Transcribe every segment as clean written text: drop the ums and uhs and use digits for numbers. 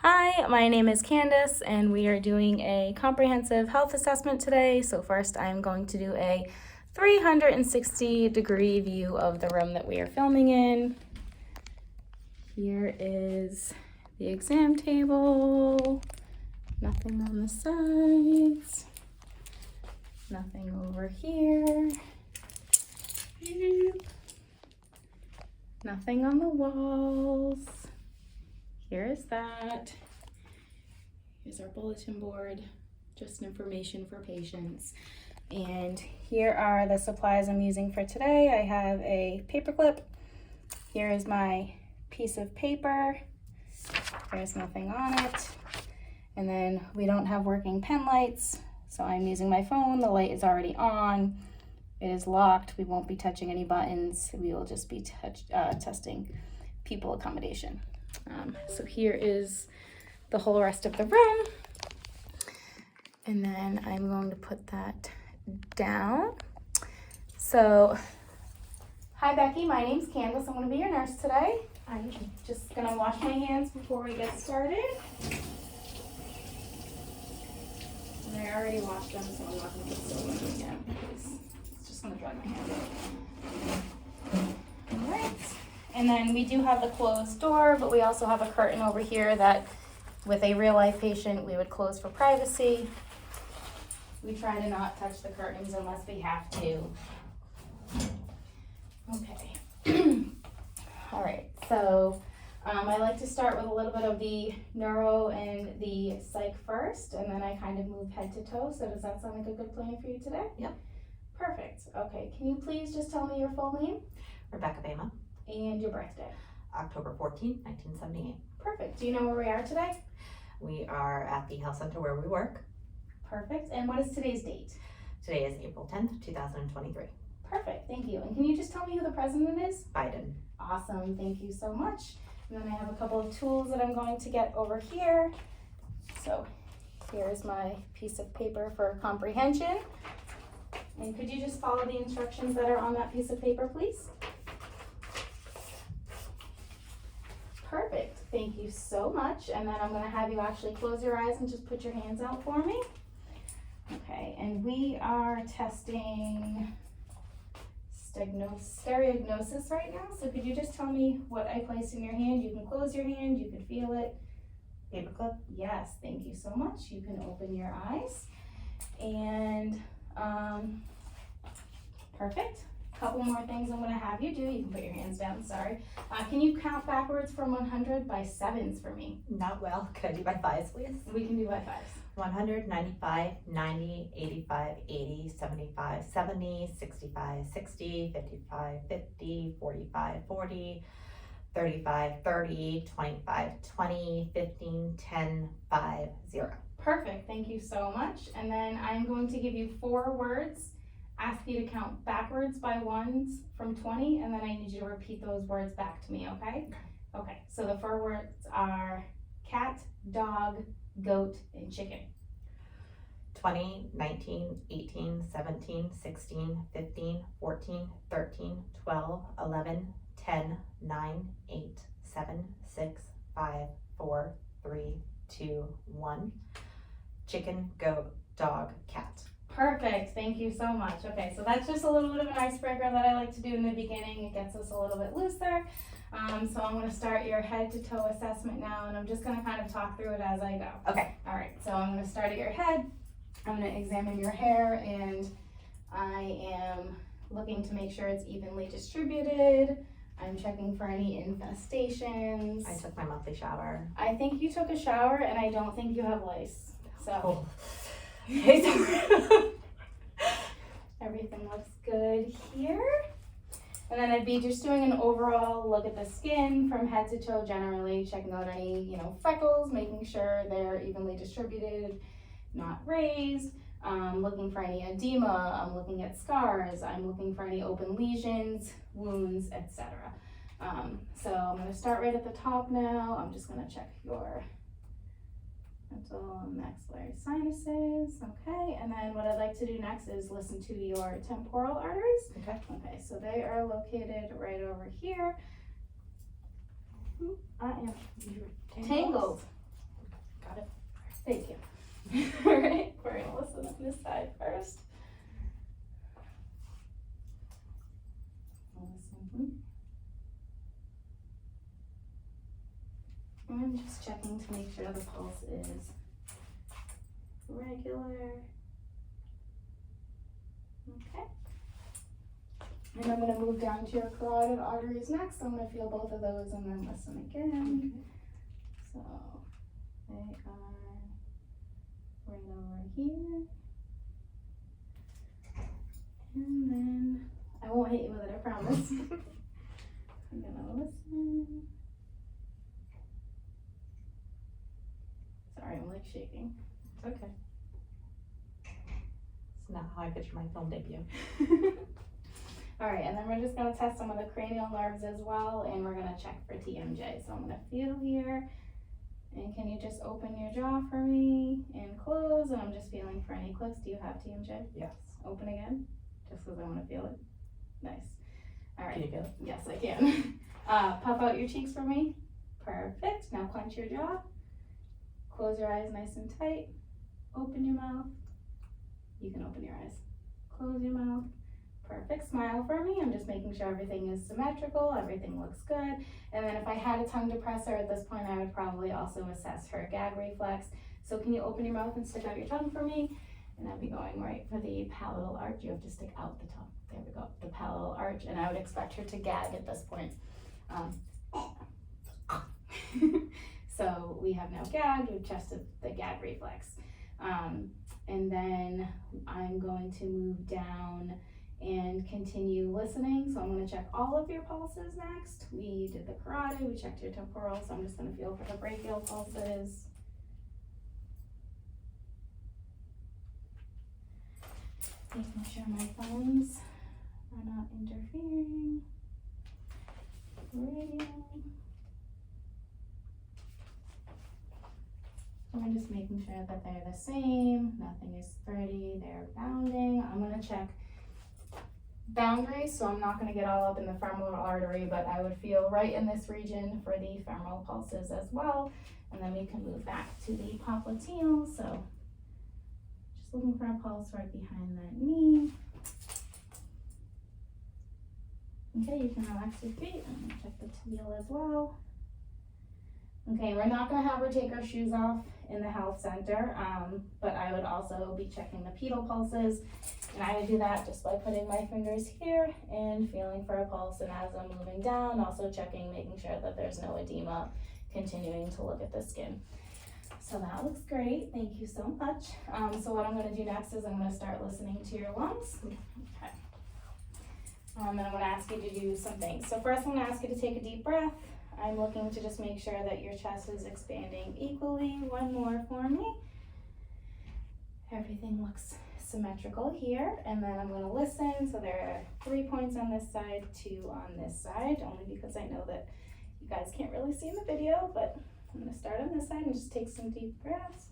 Hi, my name is Candace, and we are doing a comprehensive health assessment today. So first I'm going to do a 360-degree view of the room that we are filming in. Here is the exam table, nothing on the sides, nothing over here, nothing on the walls. Here is that. Here's our bulletin board, just information for patients. And here are the supplies I'm using for today. I have a paper clip. Here is my piece of paper. There's nothing on it. And then we don't have working pen lights, so I'm using my phone. The light is already on. It is locked. We won't be touching any buttons. We will just be testing pupil accommodation. So here is the whole rest of the room. And then I'm going to put that down. So, hi Becky, my name's Candace. I'm going to be your nurse today. I'm just going to wash my hands before we get started. And I already washed them, so I'm not going to put soap in them again because it's just going to dry my hands out. All right. And then we do have the closed door, but we also have a curtain over here that with a real life patient we would close for privacy. We try to not touch the curtains unless we have to. Okay. All right, so I like to start with a little bit of the neuro and the psych first, and then I kind of move head to toe. So does that sound like a good plan for you today? Yep. Perfect. Okay, can you please just tell me your full name? Rebecca Bama, And your birthday? October 14th, 1978. Perfect. Do you know where we are today? We are at the health center where we work. Perfect. And what is today's date? Today is April 10th, 2023. Perfect. Thank you. And can you just tell me who the president is? Biden. Awesome. Thank you so much. And then I have a couple of tools that I'm going to get over here. So here's my piece of paper for comprehension. And could you just follow the instructions that are on that piece of paper, please? Perfect. Thank you so much. And then I'm going to have you actually close your eyes and just put your hands out for me. Okay, and we are testing stereognosis right now. So could you just tell me what I placed in your hand? You can close your hand, you can feel it. Paperclip? Yes, thank you so much. You can open your eyes. And perfect. Couple more things I'm going to have you do. You can put your hands down, sorry. Can you count backwards from 100 by sevens for me? Not well. Could I do by fives, please? We can do by fives. 100, 95, 90, 85, 80, 75, 70, 65, 60, 55, 50, 45, 40, 35, 30, 25, 20, 15, 10, 5, 0. Perfect. Thank you so much. And then I'm going to give you 4 words. Ask you to count backwards by ones from 20, and then I need you to repeat those words back to me, okay? Okay, so the 4 words are cat, dog, goat, and chicken. 20, 19, 18, 17, 16, 15, 14, 13, 12, 11, 10, 9, 8, 7, 6, 5, 4, 3, 2, 1. Chicken, goat, dog, cat. Perfect. Thank you so much. Okay, so that's just a little bit of an icebreaker that I like to do in the beginning. It gets us a little bit looser. So I'm going to start your head to toe assessment now, and I'm just going to kind of talk through it as I go. Okay. All right, so I'm going to start at your head. I'm going to examine your hair, and I am looking to make sure it's evenly distributed. I'm checking for any infestations. I took my monthly shower. I think you took a shower, and I don't think you have lice. So. Oh. Everything looks good here. And then I'd be just doing an overall look at the skin from head to toe generally, checking out any, freckles, making sure they're evenly distributed, not raised. Looking for any edema, I'm looking at scars, I'm looking for any open lesions, wounds, etc. So I'm going to start right at the top now. I'm just going to check your frontal and maxillary sinuses, okay, and then what I'd like to do next is listen to your temporal arteries. Okay, so they are located right over here. I am tangled. on this side first. Listen. I'm just checking to make sure the pulse is regular. Okay. And I'm going to move down to your carotid arteries next. I'm going to feel both of those and then listen again. So they are right over here. And then I won't hit you with it, I promise. I'm going to listen. Sorry, I'm like shaking. It's okay. It's not how I picture my film debut. All right, and then we're just gonna test some of the cranial nerves as well, and we're gonna check for TMJ. So I'm gonna feel here, and can you just open your jaw for me and close? And I'm just feeling for any clicks. Do you have TMJ? Yes. Open again, just because I wanna feel it. Nice. All right. Can you feel it? Yes, I can. Puff out your cheeks for me. Perfect. Now clench your jaw. Close your eyes nice and tight. Open your mouth. You can open your eyes. Close your mouth. Perfect. Smile for me. I'm just making sure everything is symmetrical, everything looks good. And then if I had a tongue depressor at this point, I would probably also assess her gag reflex. So can you open your mouth and stick out your tongue for me? And I'd be going right for the palatal arch. You have to stick out the tongue. There we go. The palatal arch. And I would expect her to gag at this point. So we have now gag, we've tested the gag reflex. And then I'm going to move down and continue listening. So I'm going to check all of your pulses next. We did the carotid, we checked your temporal, so I'm just going to feel for the brachial pulses. Making sure my thumbs are not interfering. Radio. I'm just making sure that they're the same, nothing is 30, they're bounding. I'm going to check boundaries, so I'm not going to get all up in the femoral artery, but I would feel right in this region for the femoral pulses as well. And then we can move back to the popliteal. So just looking for a pulse right behind that knee. Okay, you can relax your feet and check the tibial as well. Okay, we're not going to have her take her shoes off in the health center, but I would also be checking the pedal pulses, and I would do that just by putting my fingers here and feeling for a pulse, and as I'm moving down, also checking, making sure that there's no edema, continuing to look at the skin. So that looks great, thank you so much. So what I'm going to do next is I'm going to start listening to your lungs. Okay. And I'm going to ask you to do some things. So first I'm going to ask you to take a deep breath. I'm looking to just make sure that your chest is expanding equally. One more for me. Everything looks symmetrical here. And then I'm going to listen. So there are 3 points on this side, 2 on this side, only because I know that you guys can't really see in the video, but I'm going to start on this side and just take some deep breaths.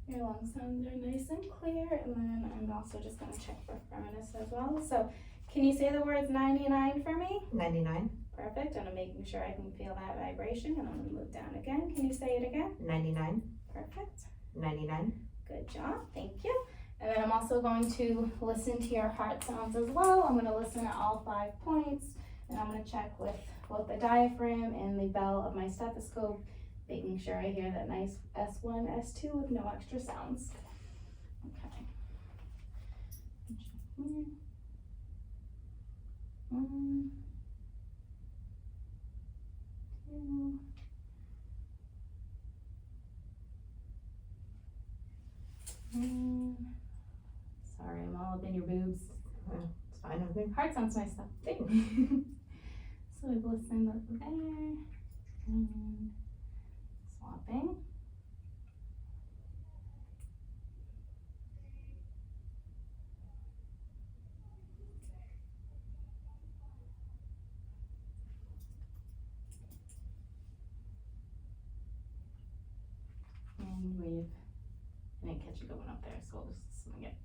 Your lung sounds are nice and clear, and then I'm also just going to check for firmness as well. So can you say the words 99 for me? 99. Perfect, and I'm making sure I can feel that vibration, and I'm going to move down again. Can you say it again? 99. Perfect. 99. Good job, thank you. And then I'm also going to listen to your heart sounds as well. I'm going to listen at all 5 points, and I'm going to check with both the diaphragm and the bell of my stethoscope, making sure I hear that nice S1, S2 with no extra sounds. Okay. 1, 2. Sorry, I'm all up in your boobs. It's fine with me. Heart sounds nice though. So we've listened up there. And swapping. And I didn't catch you going up there, so we'll just listen again.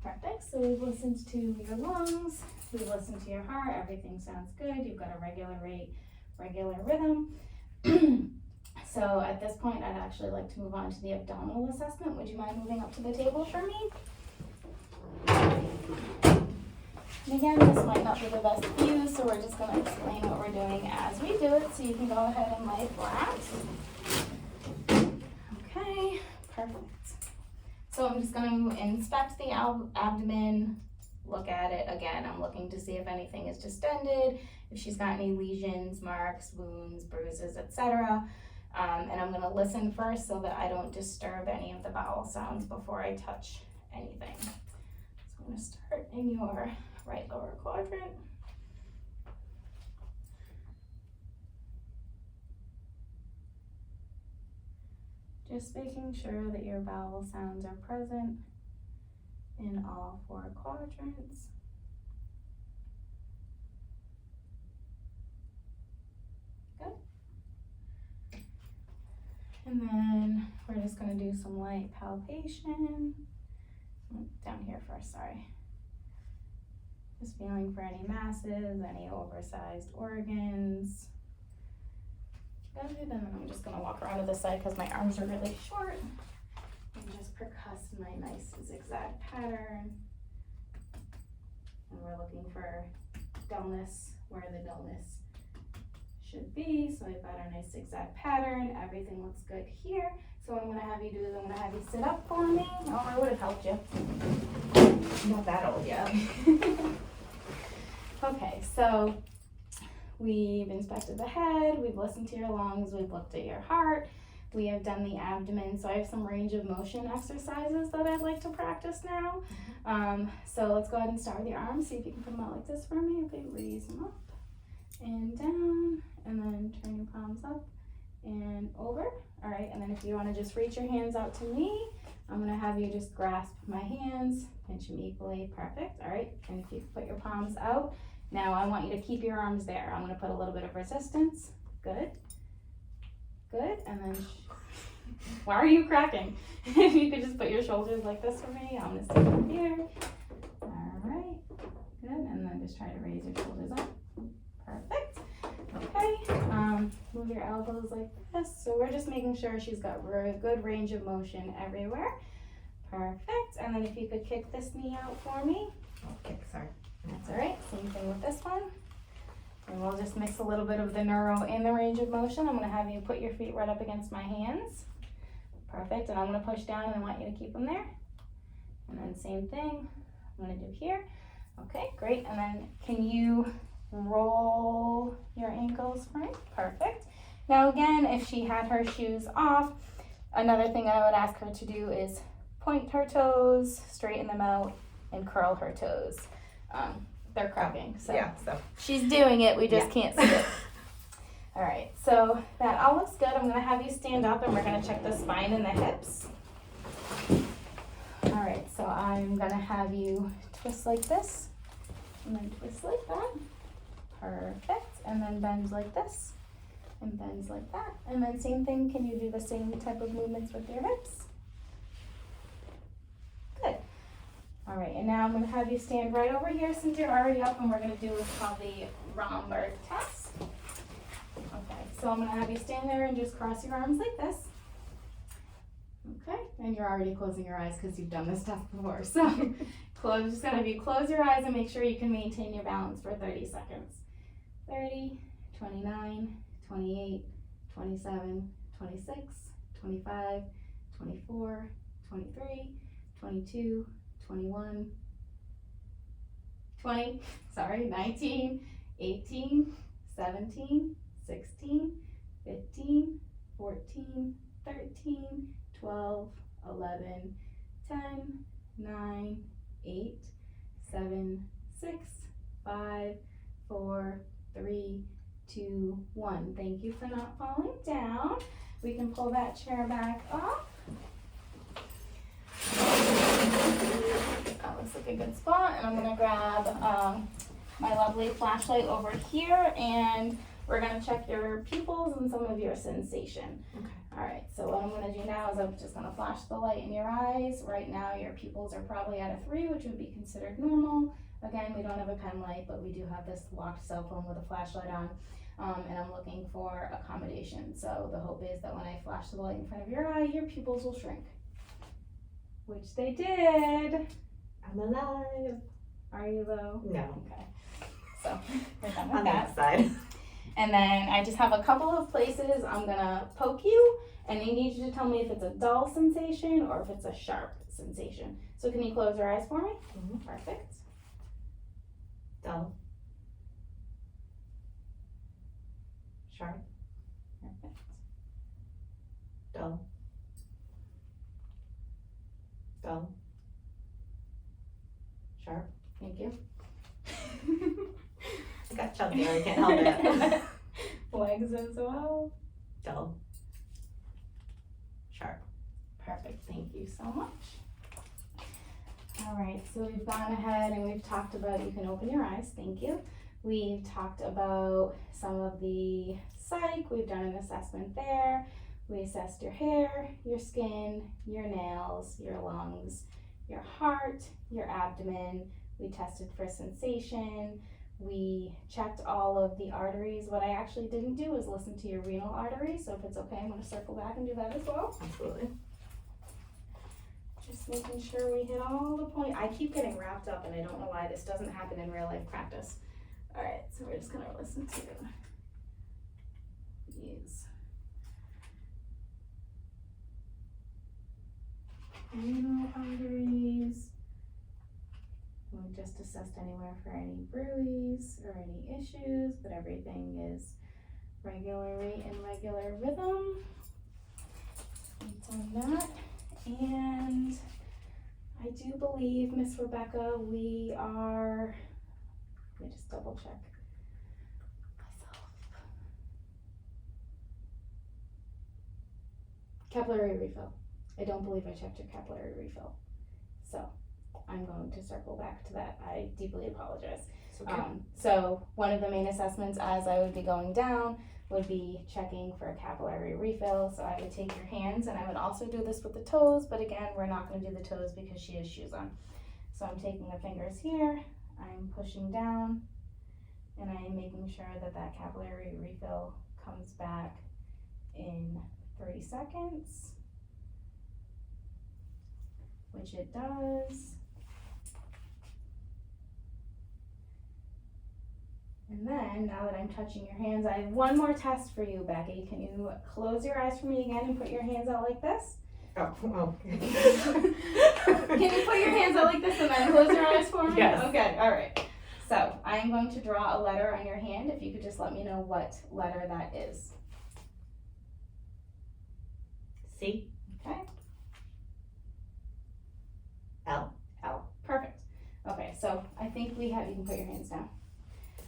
Perfect. So we've listened to your lungs, we've listened to your heart, everything sounds good. You've got a regular rate, regular rhythm. So at this point, I'd actually like to move on to the abdominal assessment. Would you mind moving up to the table for me? And again, this might not be the best view, so we're just going to explain what we're doing as we do it, so you can go ahead and lay flat. Okay, perfect. So I'm just going to inspect the abdomen, look at it again. I'm looking to see if anything is distended, if she's got any lesions, marks, wounds, bruises, etc. And I'm going to listen first so that I don't disturb any of the bowel sounds before I touch anything. So I'm going to start in your right lower quadrant. Just making sure that your bowel sounds are present in all 4 quadrants. Good. And then we're just going to do some light palpation. Down here first, sorry. Just feeling for any masses, any oversized organs. Good, and then I'm just gonna walk around to this side because my arms are really short. And just percuss my nice zigzag pattern. And we're looking for dullness where the dullness should be. So we've got our nice zigzag pattern. Everything looks good here. So what I'm gonna have you do is I'm gonna have you sit up for me. Oh, I would have helped you. I'm not that old yet. Okay, so we've inspected the head, we've listened to your lungs, we've looked at your heart, we have done the abdomen. So I have some range of motion exercises that I'd like to practice now. So let's go ahead and start with your arms. See if you can put them out like this for me. Okay, raise them up and down, and then turn your palms up and over. All right, and then if you want to just reach your hands out to me, I'm going to have you just grasp my hands, pinch them equally. Perfect. All right, and if you put your palms out, now I want you to keep your arms there. I'm going to put a little bit of resistance. Good. Good. And then, why are you cracking? If you could just put your shoulders like this for me. I'm going to stay up here. All right. Good. And then just try to raise your shoulders up. Perfect. Okay. Move your elbows like this. So we're just making sure she's got a good range of motion everywhere. Perfect. And then if you could kick this knee out for me. Okay, sorry. That's all right. Same thing with this one. And we'll just mix a little bit of the neuro in the range of motion. I'm going to have you put your feet right up against my hands. Perfect. And I'm going to push down and I want you to keep them there. And then same thing I'm going to do here. Okay, great. And then can you roll your ankles for me? Perfect. Now again, if she had her shoes off, another thing I would ask her to do is point her toes, straighten them out, and curl her toes. They're cracking, so Yeah, so. she's doing it, we just can't see it. All right, so that all looks good. I'm gonna have you stand up and we're gonna check the spine and the hips. All right, so I'm gonna have you twist like this, and then twist like that. Perfect, and then bend like this, and bends like that. And then same thing, can you do the same type of movements with your hips? Good. All right, and now I'm going to have you stand right over here since you're already up, and we're going to do what's called the Romberg test. Okay, so I'm going to have you stand there and just cross your arms like this. Okay, and you're already closing your eyes because you've done this test before. So just going to have you close your eyes and make sure you can maintain your balance for 30 seconds. 30, 29, 28, 27, 26, 25, 24, 23, 22, 21, 20, 19, 18, 17, 16, 15, 14, 13, 12, 11, 10, 9, 8, 7, 6, 5, 4, 3, 2, 1. Thank you for not falling down. We can pull that chair back up. That looks like a good spot, and I'm going to grab my lovely flashlight over here, and we're going to check your pupils and some of your sensation. Okay. Alright, so what I'm gonna do now is I'm just gonna flash the light in your eyes. Right now your pupils are probably at a 3, which would be considered normal. Again, we don't have a pen light, but we do have this locked cell phone with a flashlight on. And I'm looking for accommodation. So the hope is that when I flash the light in front of your eye, your pupils will shrink. Which they did. I'm alive. Are you though? No. Okay. So we're done with On the that. outside. And then I just have a couple of places I'm gonna poke you, and I need you to tell me if it's a dull sensation or if it's a sharp sensation. So can you close your eyes for me? Mhm. Perfect. Dull. Sharp. Perfect. Dull. Dull. Sharp. Thank you. I got chubby, I can't help it. Legs as well. Dull. Sharp. Perfect. Thank you so much. All right, so we've gone ahead and we've talked about, you can open your eyes, thank you. We've talked about some of the psych, we've done an assessment there. We assessed your hair, your skin, your nails, your lungs, your heart, your abdomen. We tested for sensation. We checked all of the arteries. What I actually didn't do is listen to your renal arteries, so if it's okay, I'm gonna circle back and do that as well. Absolutely. Just making sure we hit all the points. I keep getting wrapped up and I don't know why this doesn't happen in real life practice. All right, so we're just gonna listen to these. Renal arteries. We just assessed anywhere for any bruise or any issues, but everything is regularly in regular rhythm. We've done that. And I do believe, Miss Rebecca, we are, let me just double check myself. Capillary refill. I don't believe I checked your capillary refill. So I'm going to circle back to that. I deeply apologize. It's okay. So one of the main assessments as I would be going down would be checking for a capillary refill. So I would take your hands, and I would also do this with the toes, but again, we're not going to do the toes because she has shoes on. So I'm taking the fingers here, I'm pushing down, and I am making sure that that capillary refill comes back in 30 seconds, which it does. And then, now that I'm touching your hands, I have one more test for you, Becky. Can you close your eyes for me again and put your hands out like this? Oh. Can you put your hands out like this and then close your eyes for me? Yes. Okay, all right. So I am going to draw a letter on your hand. If you could just let me know what letter that is. C. Okay. L. L. Perfect. Okay, so I think we have, you can put your hands down.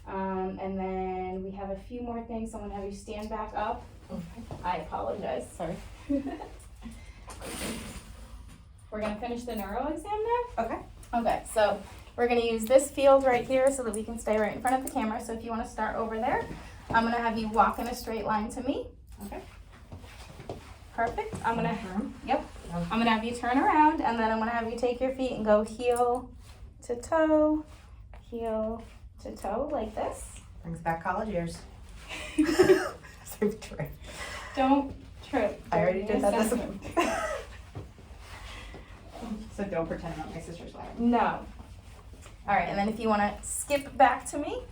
And then we have a few more things. So I'm gonna have you stand back up. Okay. I apologize, sorry. We're gonna finish the neuro exam now? Okay. Okay, so we're gonna use this field right here so that we can stay right in front of the camera. So if you wanna start over there, I'm gonna have you walk in a straight line to me. Okay. Perfect. I'm gonna Yep. I'm gonna have you turn around, and then I'm gonna have you take your feet and go heel to toe, like this. Brings back college years. Don't trip. I already did that this Second. So don't pretend that my sister's laughing. No. All right, and then if you wanna skip back to me,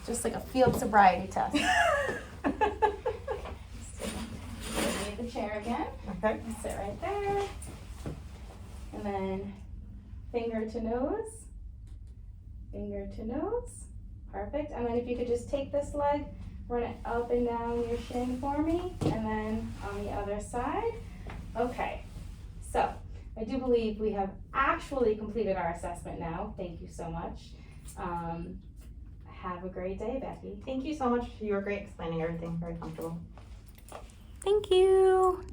just like a field sobriety test. Leave the chair again. Okay. Sit right there. And then finger to nose. Finger to nose. Perfect. And then if you could just take this leg, run it up and down your shin for me. And then on the other side. Okay. So I do believe we have actually completed our assessment now. Thank you so much. Have a great day, Becky. Thank you so much. You were great explaining everything. Very comfortable. Thank you.